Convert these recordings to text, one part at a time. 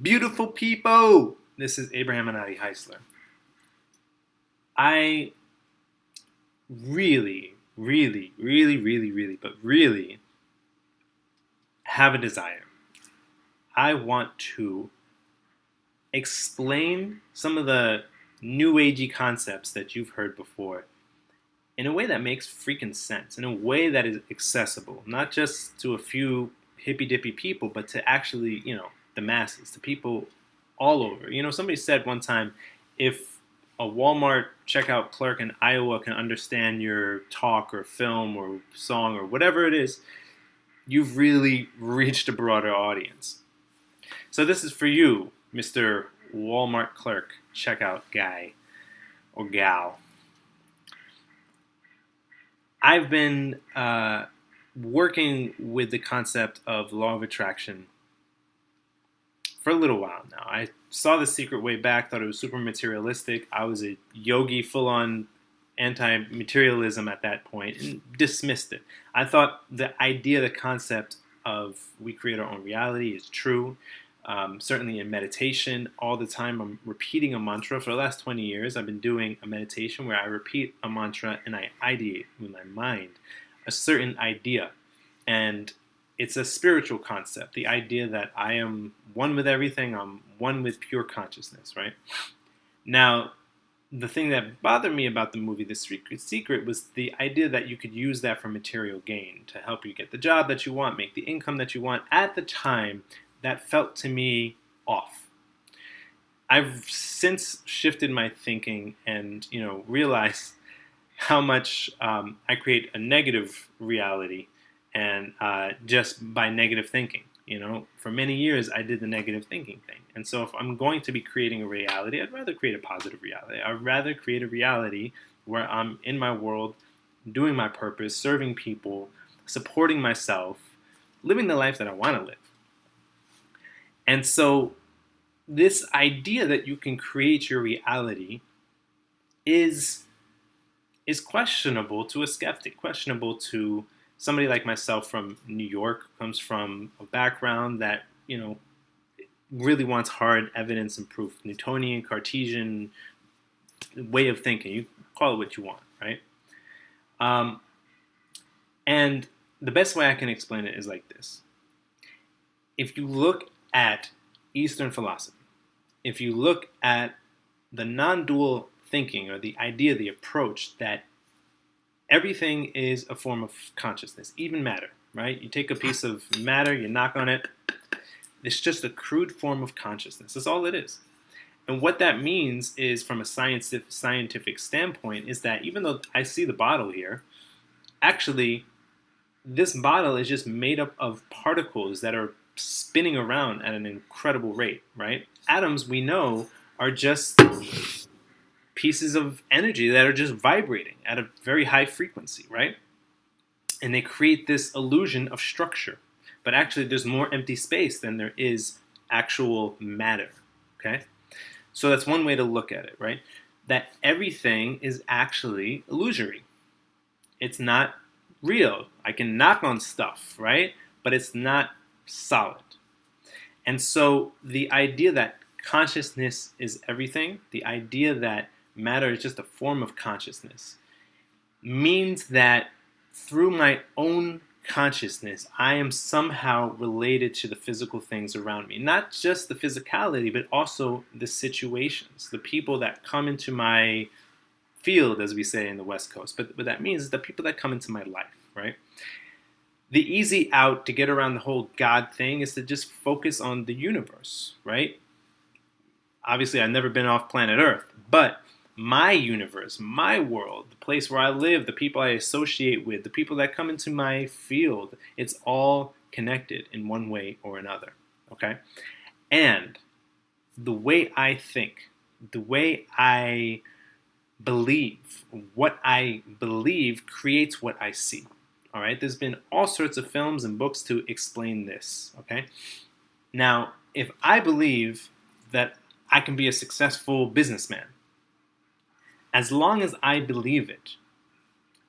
Beautiful people! This is Abraham Anadi Heisler. I really have a desire. I want to explain some of the new agey concepts that you've heard before in a way that makes freaking sense, in a way that is accessible, not just to a few hippy dippy people, but to actually, the masses, to people all over. Somebody said one time, if a Walmart checkout clerk in Iowa can understand your talk or film or song or whatever it is, you've really reached a broader audience. So this is for you, Mr. Walmart clerk checkout guy or gal. I've been working with the concept of law of attraction for a little while now. I saw The Secret way back, thought it was super materialistic. I was a yogi, full-on anti-materialism at that point, and dismissed it. I thought the idea, the concept of we create our own reality is true. Certainly in meditation, all the time I'm repeating a mantra. For the last 20 years, I've been doing a meditation where I repeat a mantra and I ideate with my mind a certain idea. And it's a spiritual concept, the idea that I am one with everything, I'm one with pure consciousness, right? Now, the thing that bothered me about the movie The Secret was the idea that you could use that for material gain to help you get the job that you want, make the income that you want. At the time, that felt to me off. I've since shifted my thinking and realized how much I create a negative reality, and just by negative thinking. For many years I did the negative thinking thing, and so if I'm going to be creating a reality, I'd rather create a positive reality. I'd rather create a reality where I'm in my world, doing my purpose, serving people, supporting myself, living the life that I want to live. And so this idea that you can create your reality is questionable to a skeptic, questionable to somebody like myself from New York, comes from a background that, really wants hard evidence and proof, Newtonian, Cartesian way of thinking. You call it what you want, right? And the best way I can explain it is like this. If you look at Eastern philosophy, if you look at the non-dual thinking, or the idea, the approach that everything is a form of consciousness, even matter, right? You take a piece of matter, you knock on it, it's just a crude form of consciousness. That's all it is. And what that means is, from a scientific standpoint, is that even though I see the bottle here, actually, this bottle is just made up of particles that are spinning around at an incredible rate, right? Atoms, we know, are just pieces of energy that are just vibrating at a very high frequency, right? And they create this illusion of structure. But actually, there's more empty space than there is actual matter, okay? So that's one way to look at it, right? That everything is actually illusory. It's not real. I can knock on stuff, right? But it's not solid. And so the idea that consciousness is everything, the idea that matter is just a form of consciousness, means that through my own consciousness, I am somehow related to the physical things around me. Not just the physicality, but also the situations, the people that come into my field, as we say in the West Coast. But what that means is the people that come into my life, right? The easy out to get around the whole God thing is to just focus on the universe, right? Obviously, I've never been off planet Earth, but my universe, my world, the place where I live, the people I associate with, the people that come into my field, it's all connected in one way or another, okay? And the way I think, the way I believe, what I believe creates what I see, all right? There's been all sorts of films and books to explain this, okay? Now, if I believe that I can be a successful businessman, as long as I believe it,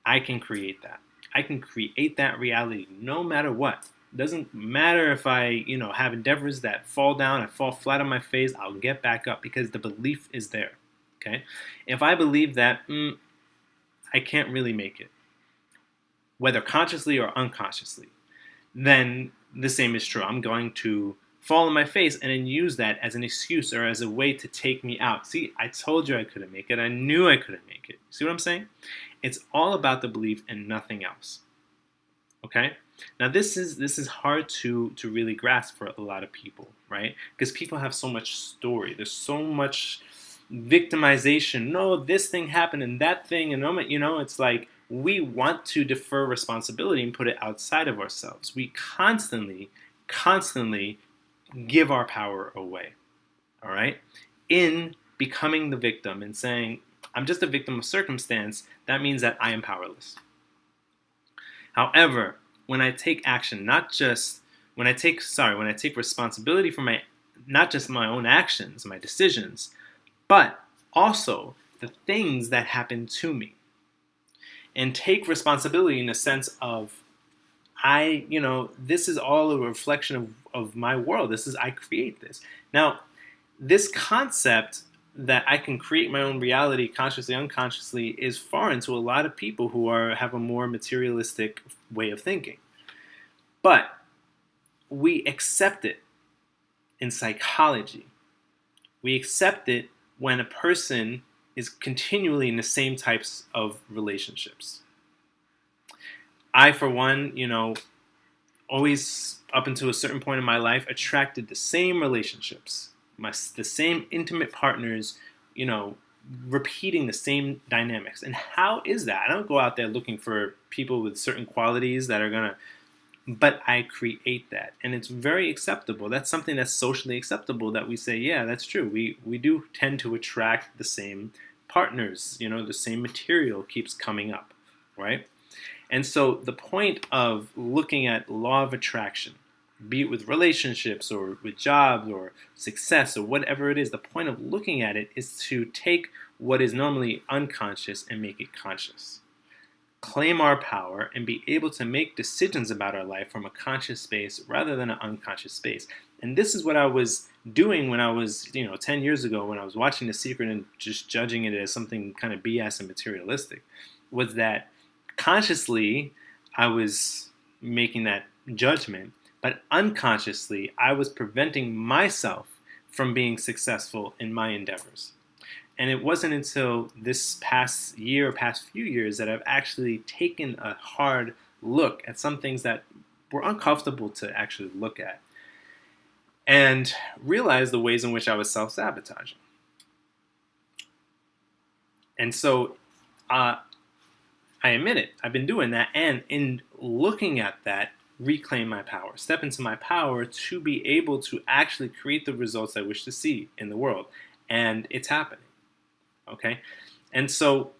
I can create that. I can create that reality no matter what. Doesn't matter if I, have endeavors that fall down, I fall flat on my face, I'll get back up because the belief is there. Okay? If I believe that I can't really make it, whether consciously or unconsciously, then the same is true. I'm going to fall on my face and then use that as an excuse or as a way to take me out. See, I told you I couldn't make it. I knew I couldn't make it. See what I'm saying? It's all about the belief and nothing else. Okay? Now this is hard to really grasp for a lot of people, right? Because people have so much story. There's so much victimization. No, this thing happened and that thing, and it's like we want to defer responsibility and put it outside of ourselves. We constantly give our power away. All right? In becoming the victim and saying, I'm just a victim of circumstance, that means that I am powerless. However, when I take action, when I take responsibility for not just my own actions, my decisions, but also the things that happen to me, and take responsibility in the sense of this is all a reflection of my world. I create this. Now, this concept that I can create my own reality consciously, unconsciously is foreign to a lot of people who have a more materialistic way of thinking. But we accept it in psychology. We accept it when a person is continually in the same types of relationships. I, for one, always up until a certain point in my life, attracted the same relationships, the same intimate partners, repeating the same dynamics. And how is that? I don't go out there looking for people with certain qualities that are but I create that. And it's very acceptable. That's something that's socially acceptable, that we say, yeah, that's true. We do tend to attract the same partners. The same material keeps coming up, right? And so the point of looking at law of attraction, be it with relationships or with jobs or success or whatever it is, the point of looking at it is to take what is normally unconscious and make it conscious. Claim our power and be able to make decisions about our life from a conscious space rather than an unconscious space. And this is what I was doing when I was, 10 years ago, when I was watching The Secret and just judging it as something kind of BS and materialistic, was that consciously I was making that judgment, but unconsciously I was preventing myself from being successful in my endeavors. And it wasn't until this past year or past few years that I've actually taken a hard look at some things that were uncomfortable to actually look at and realized the ways in which I was self-sabotaging. And so I admit it. I've been doing that. And in looking at that, reclaim my power. Step into my power to be able to actually create the results I wish to see in the world. And it's happening. Okay? And so,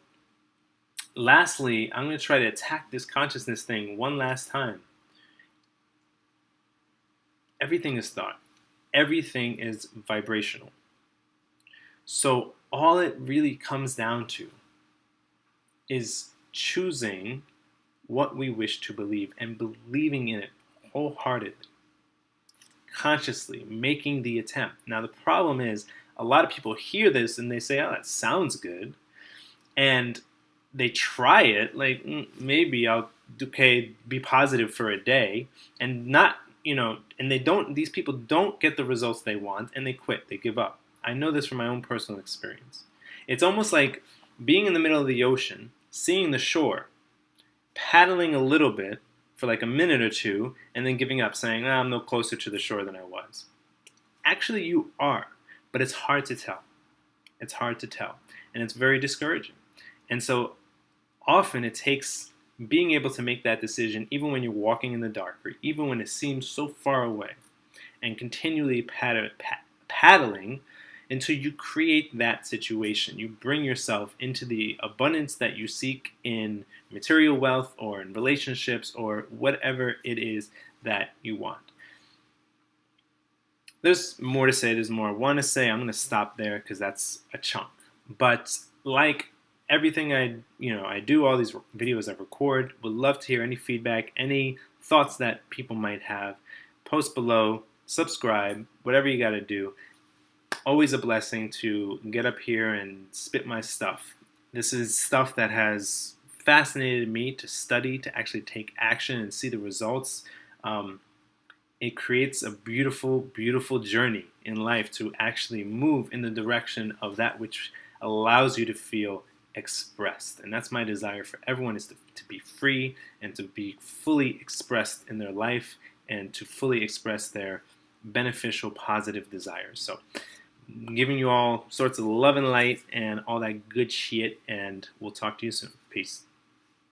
lastly, I'm going to try to attack this consciousness thing one last time. Everything is thought. Everything is vibrational. So all it really comes down to is choosing what we wish to believe and believing in it wholeheartedly, consciously, making the attempt. Now the problem is, a lot of people hear this and they say, oh, that sounds good. And they try it, like, maybe I'll, be positive for a day, and not, and these people don't get the results they want, and they quit, they give up. I know this from my own personal experience. It's almost like being in the middle of the ocean, seeing the shore, paddling a little bit for like a minute or two, and then giving up, saying, I'm no closer to the shore than I was. Actually, you are. But it's hard to tell. It's hard to tell. And it's very discouraging. And so often it takes being able to make that decision even when you're walking in the dark or even when it seems so far away, and continually paddling until you create that situation. You bring yourself into the abundance that you seek in material wealth or in relationships or whatever it is that you want. There's more to say. There's more I want to say. I'm going to stop there because that's a chunk. But like everything I do, all these videos I record, would love to hear any feedback, any thoughts that people might have, post below, subscribe, whatever you got to do. Always a blessing to get up here and spit my stuff. This is stuff that has fascinated me to study, to actually take action and see the results. It creates a beautiful, beautiful journey in life to actually move in the direction of that which allows you to feel expressed. And that's my desire for everyone, is to be free and to be fully expressed in their life and to fully express their beneficial, positive desires. So giving you all sorts of love and light and all that good shit, and we'll talk to you soon. Peace.